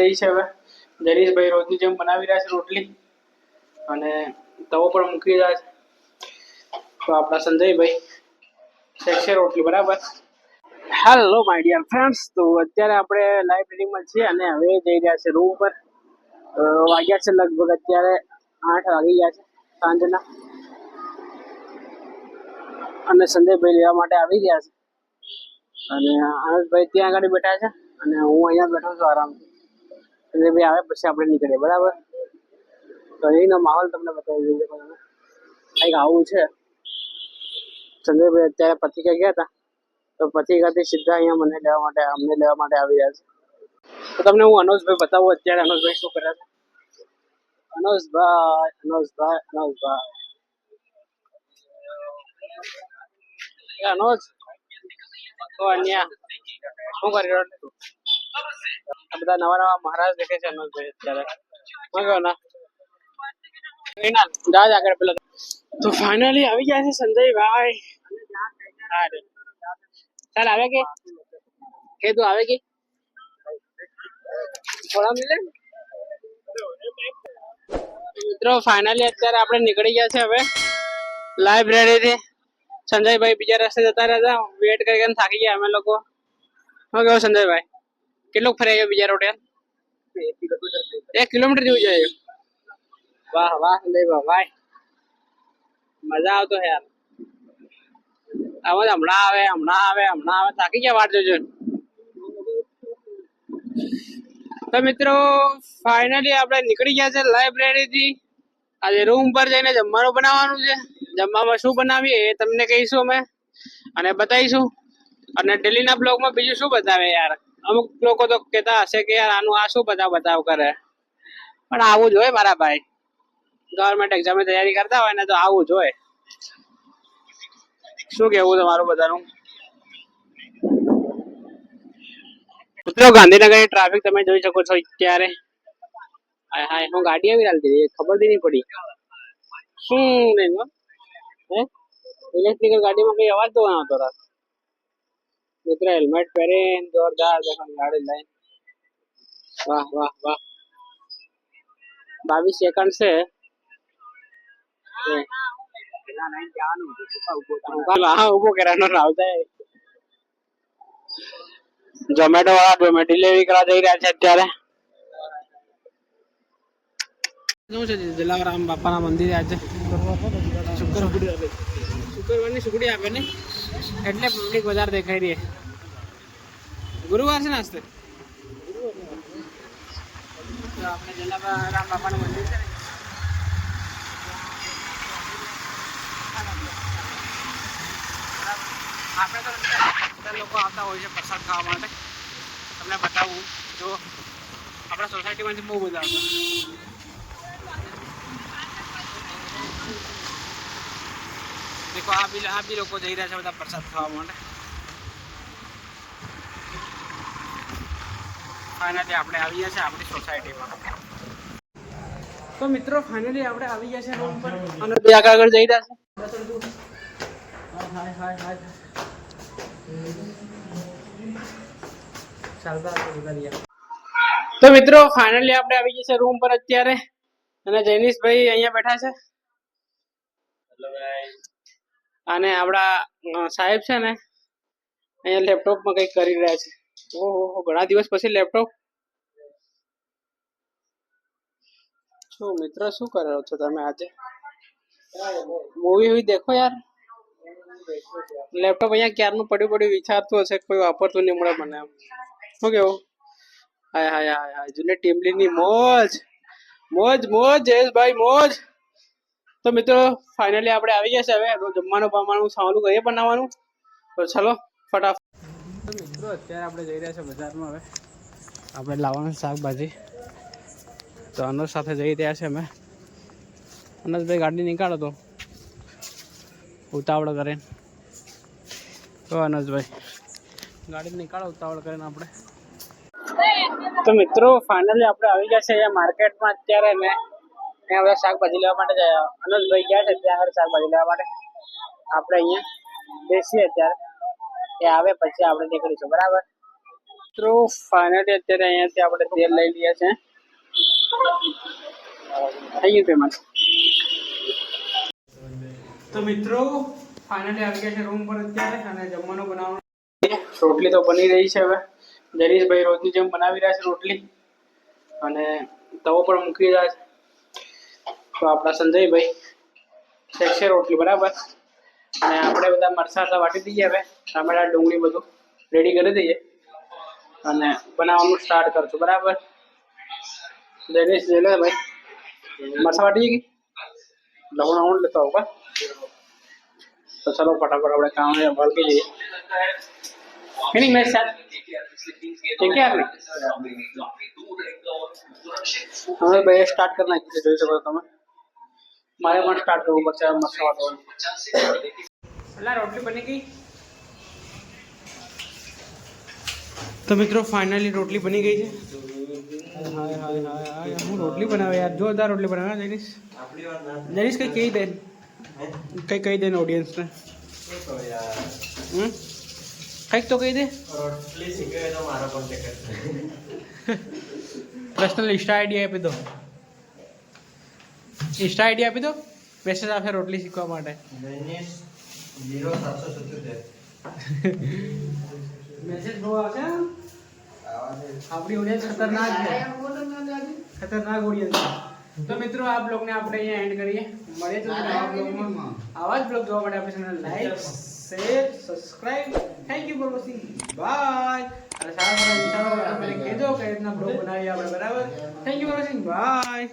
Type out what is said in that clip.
રહી છે હવે જરીશભાઈ રોજની જેમ બનાવી રહ્યા છે રોટલી અને તવો પણ મૂકી રહ્યા છે તો આપણા સંજયભાઈ શેકશે રોટલી બરાબર. હેલો માય ડિયર ફ્રેન્ડ્સ, તો અત્યારે આપણે લાઇબ્રેરીમાં છીએ અને હવે જઈ રહ્યા છે રૂમ પર. વાગ્યા છે લગભગ અત્યારે 8 વાગી ગયા છે સાંજના અને સંજયભાઈ લેવા માટે આવી રહ્યા છે અને આનંદભાઈ ત્યાં આગળ બેઠા છે અને હું અહીંયા બેઠો છું આરામથી. સંજયભાઈ આવે પછી આપણે નીકળીએ બરાબર. તો અહીંનો માહોલ તમને બતાવી દઈએ કંઈક આવું છે. સંજયભાઈ અત્યારે પત્રિકા ગયા હતા તો પત્રિકાથી સીધા અહીંયા અમને લેવા માટે આવી રહ્યા છે. તો તમને હું અનોજભાઈ બતાવું અત્યારે અનોજભાઈ શું કરે છે. અનોજ તો અહીંયા શું કરી રહ્યો છે? આ બધા નવા મહારાજ દેખે છે અનોજભાઈ અત્યારે. શું કહો ના જા આગળ પેલા. તો ફાઇનલી આવી ગયા છે સંજયભાઈ. ચાલ આવે કે તું આવે કે થોડા મિલે. મિત્રો ફાઇનલી અત્યારે આપણે નીકળી ગયા છે હવે લાઇબ્રેરીથી. સંજયભાઈ બીજા રસ્તે જતા રહ્યા વેટ કરીને થાકી ગયા અમે લોકો. શું કહો સંજયભાઈ, કેટલું ફરી આવ્યો બીજા રોડે? 1 કિલોમીટર જેવું જાય. વાહ વાહ સંજયભાઈ ભાઈ, મજા આવતો યાર. હમણાં આવે થાકી ગયા વાટ જોજો. તો મિત્રો ફાઇનલી આપણે નીકળી ગયા છે લાઇબ્રેરીથી. આજે રૂમ પર જઈને જમવાનું બનાવવાનું છે. જમવામાં શું બનાવીએ એ તમને કહીશું અમે અને બતાવીશું. અને ડેલીના બ્લોગમાં બીજું શું બતાવે યાર. અમુક લોકો તો કહેતા હશે કે યાર આનું આ શું બતાવ કરે, પણ આવું જ હોય મારા ભાઈ. ગવર્મેન્ટ એક્ઝામની તૈયારી કરતા હોય ને તો આવું જ હોય. શું કેવું તમારું બધાનું? મિત્રો ગાંધીનગરની ટ્રાફિક તમે જોઈ શકો છો અત્યારે. હાય હું ગાડી આવી હાલતી ખબર નહીં પડી શું નહીં હે. ઇલેક્ટ્રિકલ ગાડીમાં કઈ અવાજ તો આવતો રાત. મિત્ર હેલ્મેટ પહેરીને જોરદાર ગાડી લઈને. વાહ વાહ વાહ. 22 સેકન્ડ છે. ઉભો કરવાનો આવતા ઝોમેટો વાળા ડિલિવરી કરવા જઈ રહ્યા છે અત્યારે. શું છે જલારામ બાપાના મંદિરે આજે શુક્રવારની સુખડી આપે ને એટલે પબ્લિક વધારે દેખાઈ રહી. ગુરુવાર છે ને આજતે. તો આપણે જલારામ બાપાનું મંદિર છે ને આપણે તો બધા લોકો આવતા હોય છે પ્રસાદ ખાવા માટે. તમને બતાવું જો આપણા સોસાયટીમાંથી બહુ બધા આવતા. દેખો આ બી લોકો જઈ રહ્યા છે બધા પ્રસાદ ખાવા માટે. ફાઇનલી આપણે આવી ગયા છે આપણી સોસાયટીમાં. તો મિત્રો ફાઇનલી આપણે આવી ગયા છે રૂમ પર અને બે આગળ જઈ રહ્યા છે. તો મિત્રો ફાઇનલી આપણે આવી ગયા છે રૂમ પર અત્યારે અને જૈનિશભાઈ અહીંયા બેઠા છે અને આપણા સાહેબ છે ને અહીંયા લેપટોપમાં કંઈક કરી રહ્યા છે. ઓહો ઘણા દિવસ પછી લેપટોપ. શું મિત્ર શું કરી રહ્યો છો તમે આજે? મૂવી દેખો યાર. લેપટોપ અહીંયા ક્યારનું પડ્યું વિચારતું હશે કોઈ વાપરતું નહીં મળે મને. શું કેવું? હાય જૂની ટીમલીની મોજ મોજ મોજ જયેશભાઈ મોજ. તો મિત્રો ફાઇનલી આપણે આવી ગયા છે હવે જમવાનું સારું કરીએ બનાવવાનું. તો ચલો ફટાફટ. તો મિત્રો અત્યારે આપણે જઈ રહ્યા છે બજારમાં. હવે આપણે લાવવાનું શાકભાજી. તો અનુજ સાથે જઈ રહ્યા છે અમે. અનુજભાઈ ગાડી નીકાળો તો ઉતાવળ કરીને. તો અનુજભાઈ ગાડી નીકાળો ઉતાવળ કરીને આપણે. તો મિત્રો ફાઇનલી આપણે આવી ગયા છે અહીંયા માર્કેટમાં અત્યારે ને અહીંયા બધા શાકભાજી લેવા માટે જાય. અનુજભાઈ ગયા છે ત્યાં આગળ શાકભાજી લેવા માટે. આપણે અહીંયા બેસીએ અત્યારે એ આવે પછી આપણે નીકળીશું બરાબર. મિત્રો ફાઇનલી અત્યારે અહીંયાથી આપણે તેલ લઈ લઈએ છે. થઈ ગયું પેમેન્ટ. તો મિત્રો ફાઇનલી આવી ગયા છે રૂમ પર અત્યારે અને જમવાનું બનાવવાનું. રોટલી તો બની રહી છે હવે. જરીશભાઈ રોજની જેમ બનાવી રહ્યા છે રોટલી અને તવો પર મૂકી રહ્યા છે. તો આપણા સંજયભાઈ શેકશે રોટલી બરાબર. અને આપણે બધા મરચાં વાટી દઈએ હવે. ટામેટા ડુંગળી બધું રેડી કરી દઈએ અને બનાવવાનું સ્ટાર્ટ કરશું બરાબર. જરીશ જોઈ લે ભાઈ મરચાં વાટી ગઈ લવણ લેતા હોगा. तो चलो फटाफट अपने काम में बढ़ के लिए नहीं मेरे साथ ठीक है आपने हमें भाई स्टार्ट करना है જોઈ શકો તમે. મારે પણ સ્ટાર્ટ કરવું પડશે મસાલા વાળો. અલા રોટલી બની ગઈ. તો મિત્રો ફાઇનલી રોટલી બની ગઈ છે. હાય હાય હાય હાય હું રોટલી બનાવે યાર જોરદાર રોટલી બનાવે જરીશ. જરીશ કઈ કહી દે કઈ કહી દે ને ઓડિયન્સ ને કંઈક તો કહી દે. રોટલી શીખવે તો મારો કોન્ટેક્ટ પર્સનલ ઇન્સ્ટા આઈડી આપી દો. ઇન્સ્ટા આઈડી આપી દો મેસેજ આવશે રોટલી શીખવા માટે. 0777 મેસેજ બહુ આવશે. આપણી ઓડિયન્સ ખતરનાક છે. ખતરનાક ઓડિયન્સ. તો મિત્રો આ બ્લોગને આપણે અહીંયા એન્ડ કરીએ. મળીએ તો નવા બ્લોગમાં. આવા જ બ્લોગ જોવા માટે આપણે channel like share subscribe. Thank you for watching. Bye. અને સારા સારા વિચારો મને કહેજો કે રીતના બ્લોગ બનાવીએ આપણે બરાબર. Thank you for watching. By.